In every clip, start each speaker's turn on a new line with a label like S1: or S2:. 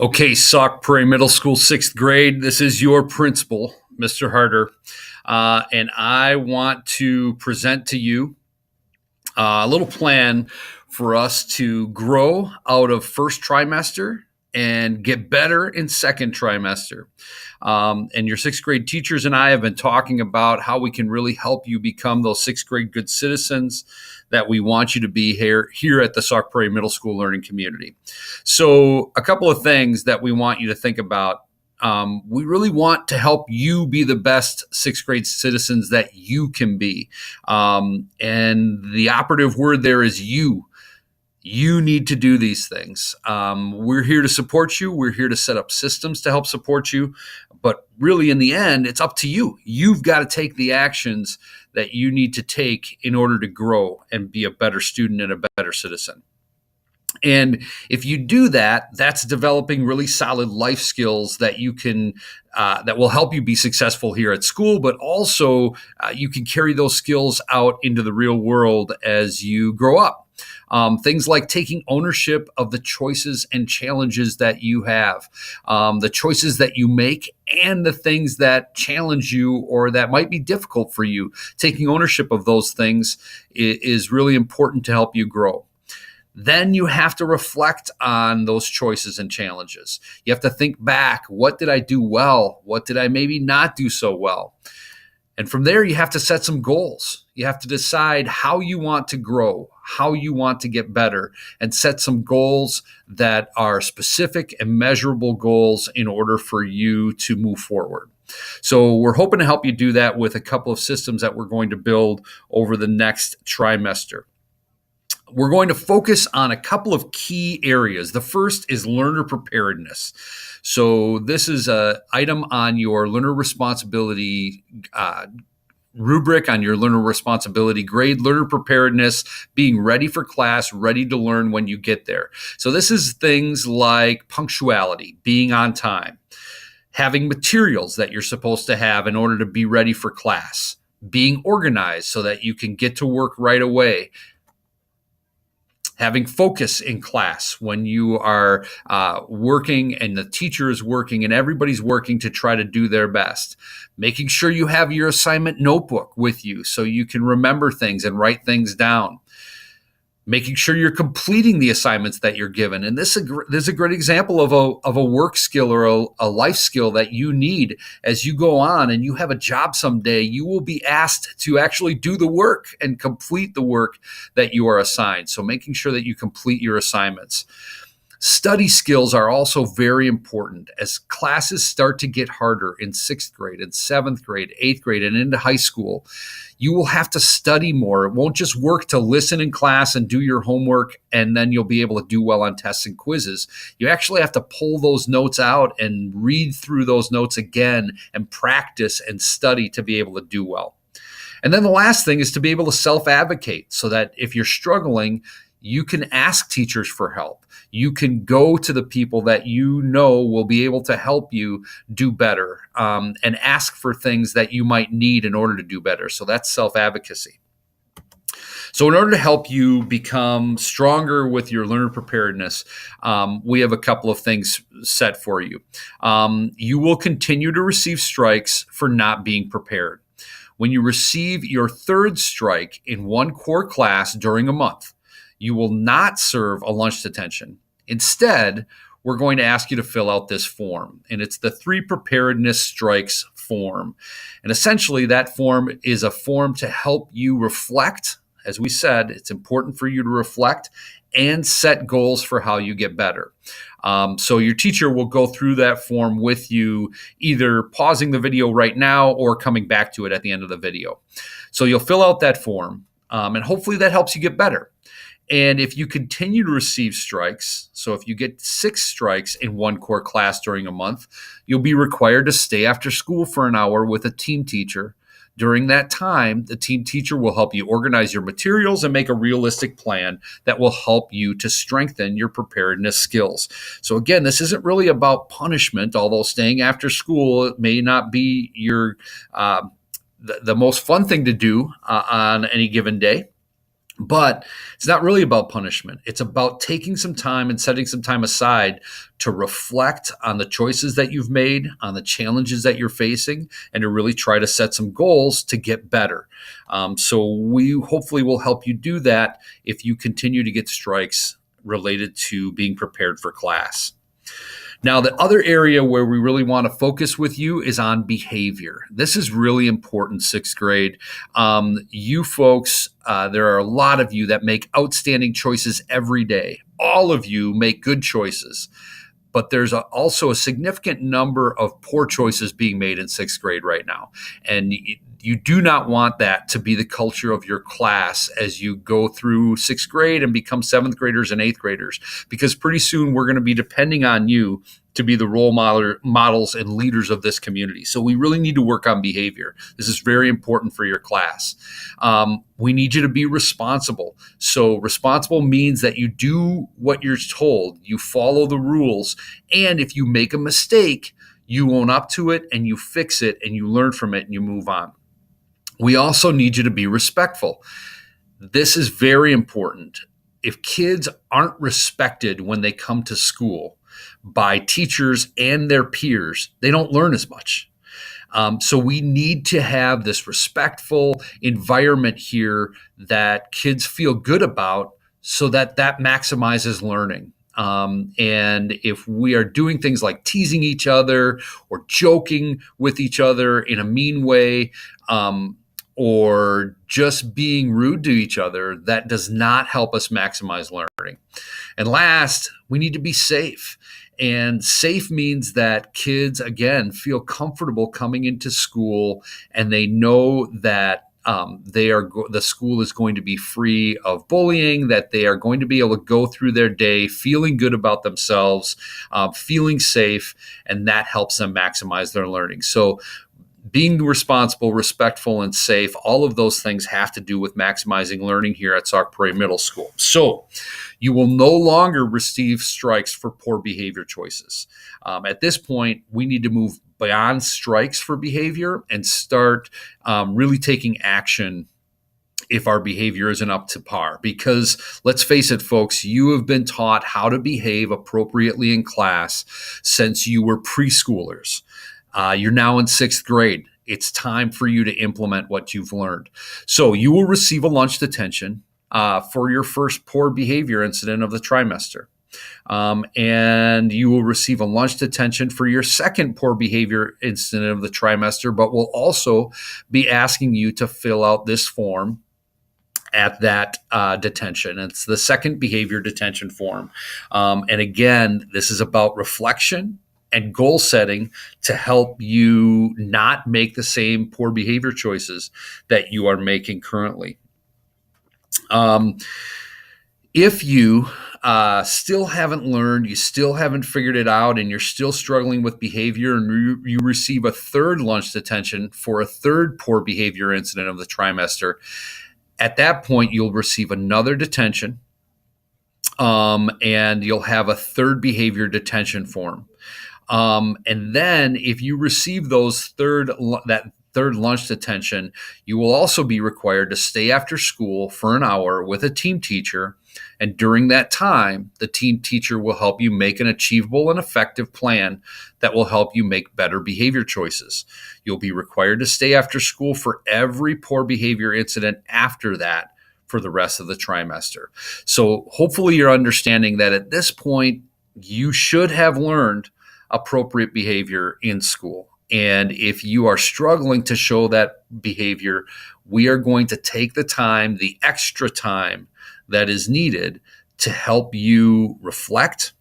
S1: Okay, Sauk Prairie Middle School, sixth grade. This is your principal, Mr. Harder. And I want to present to you a little plan for us to grow out of first trimester and get better in second trimester. And your sixth grade teachers and I have been talking about how we can really help you become those sixth grade good citizens that we want you to be here at the Sauk Prairie Middle School learning community. So a couple of things that we want you to think about. We really want to help you be the best sixth grade citizens that you can be. And the operative word there is you. You need to do these things. We're here to support you. We're here to set up systems to help support you. But really, in the end, it's up to you. You've got to take the actions that you need to take in order to grow and be a better student and a better citizen. And if you do that, that's developing really solid life skills that you can that will help you be successful here at school, but also you can carry those skills out into the real world as you grow up. Things like taking ownership of the choices and challenges that you have, the choices that you make, and the things that challenge you or that might be difficult for you. Taking ownership of those things is really important to help you grow. Then you have to reflect on those choices and challenges. You have to think back, what did I do well? What did I maybe not do so well? And from there, you have to set some goals. You have to decide how you want to grow, how you want to get better, and set some goals that are specific and measurable goals in order for you to move forward. So we're hoping to help you do that with a couple of systems that we're going to build over the next trimester. We're going to focus on a couple of key areas. The first is learner preparedness. So this is an item on your learner responsibility rubric, on your learner responsibility grade, learner preparedness, being ready for class, ready to learn when you get there. So this is things like punctuality, being on time, having materials that you're supposed to have in order to be ready for class, being organized so that you can get to work right away, having focus in class when you are working and the teacher is working and everybody's working to try to do their best. Making sure you have your assignment notebook with you so you can remember things and write things down. Making sure you're completing the assignments that you're given. And this is a great example of a work skill or a life skill that you need as you go on and you have a job someday. You will be asked to actually do the work and complete the work that you are assigned. So making sure that you complete your assignments. Study skills are also very important as classes start to get harder in sixth grade and seventh grade, eighth grade, and into high school. You will have to study more. It won't just work to listen in class and do your homework, and then you'll be able to do well on tests and quizzes. You actually have to pull those notes out and read through those notes again and practice and study to be able to do well. And then the last thing is to be able to self-advocate so that if you're struggling, you can ask teachers for help. You can go to the people that you know will be able to help you do better and ask for things that you might need in order to do better. So that's self-advocacy. So in order to help you become stronger with your learner preparedness, we have a couple of things set for you. You will continue to receive strikes for not being prepared. When you receive your third strike in one core class during a month, you will not serve a lunch detention. Instead, we're going to ask you to fill out this form, and it's the 3 preparedness strikes form. And essentially, that form is a form to help you reflect. As we said, it's important for you to reflect and set goals for how you get better. So your teacher will go through that form with you, either pausing the video right now or coming back to it at the end of the video. So you'll fill out that form, and hopefully that helps you get better. And if you continue to receive strikes, so if you get 6 strikes in one core class during a month, you'll be required to stay after school for an hour with a team teacher. During that time, the team teacher will help you organize your materials and make a realistic plan that will help you to strengthen your preparedness skills. So again, this isn't really about punishment, although staying after school may not be your the most fun thing to do on any given day. But it's not really about punishment. It's about taking some time and setting some time aside to reflect on the choices that you've made, on the challenges that you're facing, and to really try to set some goals to get better. So we hopefully will help you do that if you continue to get strikes related to being prepared for class. Now, the other area where we really want to focus with you is on behavior. This is really important, sixth grade. You folks, there are a lot of you that make outstanding choices every day. All of you make good choices. But there's also a significant number of poor choices being made in sixth grade right now. And you do not want that to be the culture of your class as you go through sixth grade and become seventh graders and eighth graders, because pretty soon we're going to be depending on you to be the role models and leaders of this community. So we really need to work on behavior. This is very important for your class. We need you to be responsible. So responsible means that you do what you're told, you follow the rules, and if you make a mistake, you own up to it and you fix it and you learn from it and you move on. We also need you to be respectful. This is very important. If kids aren't respected when they come to school by teachers and their peers, they don't learn as much. So we need to have this respectful environment here that kids feel good about so that maximizes learning. And if we are doing things like teasing each other or joking with each other in a mean way, or just being rude to each other, that does not help us maximize learning. And last, we need to be safe. And safe means that kids, again, feel comfortable coming into school and they know that the school is going to be free of bullying, that they are going to be able to go through their day feeling good about themselves, feeling safe, and that helps them maximize their learning. So being responsible, respectful, and safe, all of those things have to do with maximizing learning here at Sauk Prairie Middle School. So you will no longer receive strikes for poor behavior choices. At this point, we need to move beyond strikes for behavior and start really taking action if our behavior isn't up to par. Because let's face it, folks, you have been taught how to behave appropriately in class since you were preschoolers. You're now in sixth grade. It's time for you to implement what you've learned. So you will receive a lunch detention for your first poor behavior incident of the trimester. And you will receive a lunch detention for your second poor behavior incident of the trimester, but we'll also be asking you to fill out this form at that detention. It's the second behavior detention form. And again, this is about reflection and goal setting to help you not make the same poor behavior choices that you are making currently. If you still haven't learned, you still haven't figured it out, and you're still struggling with behavior, and you receive a third lunch detention for a third poor behavior incident of the trimester, at that point, you'll receive another detention, and you'll have a third behavior detention form. And then if you receive that third lunch detention, you will also be required to stay after school for an hour with a team teacher. And during that time, the team teacher will help you make an achievable and effective plan that will help you make better behavior choices. You'll be required to stay after school for every poor behavior incident after that for the rest of the trimester. So hopefully you're understanding that at this point, you should have learned appropriate behavior in school. And if you are struggling to show that behavior, we are going to take the time, the extra time that is needed to help you reflect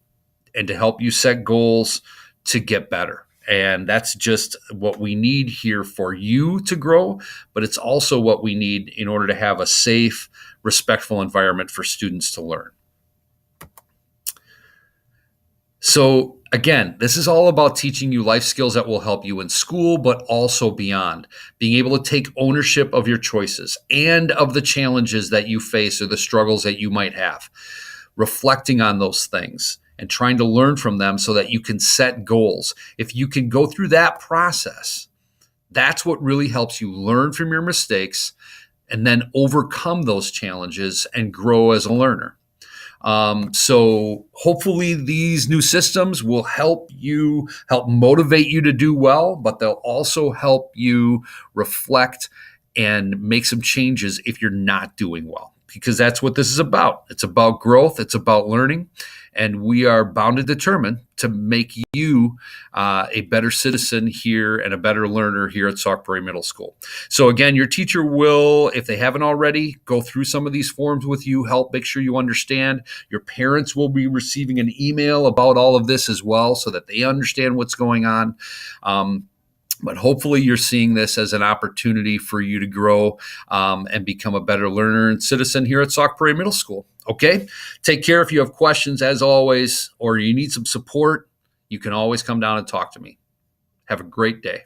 S1: and to help you set goals to get better. And that's just what we need here for you to grow, but it's also what we need in order to have a safe, respectful environment for students to learn. So again, this is all about teaching you life skills that will help you in school, but also beyond. Being able to take ownership of your choices and of the challenges that you face or the struggles that you might have. Reflecting on those things and trying to learn from them so that you can set goals. If you can go through that process, that's what really helps you learn from your mistakes and then overcome those challenges and grow as a learner. So hopefully these new systems will help motivate you to do well, but they'll also help you reflect and make some changes if you're not doing well, because that's what this is about. It's about growth. It's about learning. And we are bound and determined to make you a better citizen here and a better learner here at Sauk Prairie Middle School. So again, your teacher will, if they haven't already, go through some of these forms with you, help make sure you understand. Your parents will be receiving an email about all of this as well, so that they understand what's going on. But hopefully you're seeing this as an opportunity for you to grow and become a better learner and citizen here at Sauk Prairie Middle School. Okay? Take care. If you have questions, as always, or you need some support, you can always come down and talk to me. Have a great day.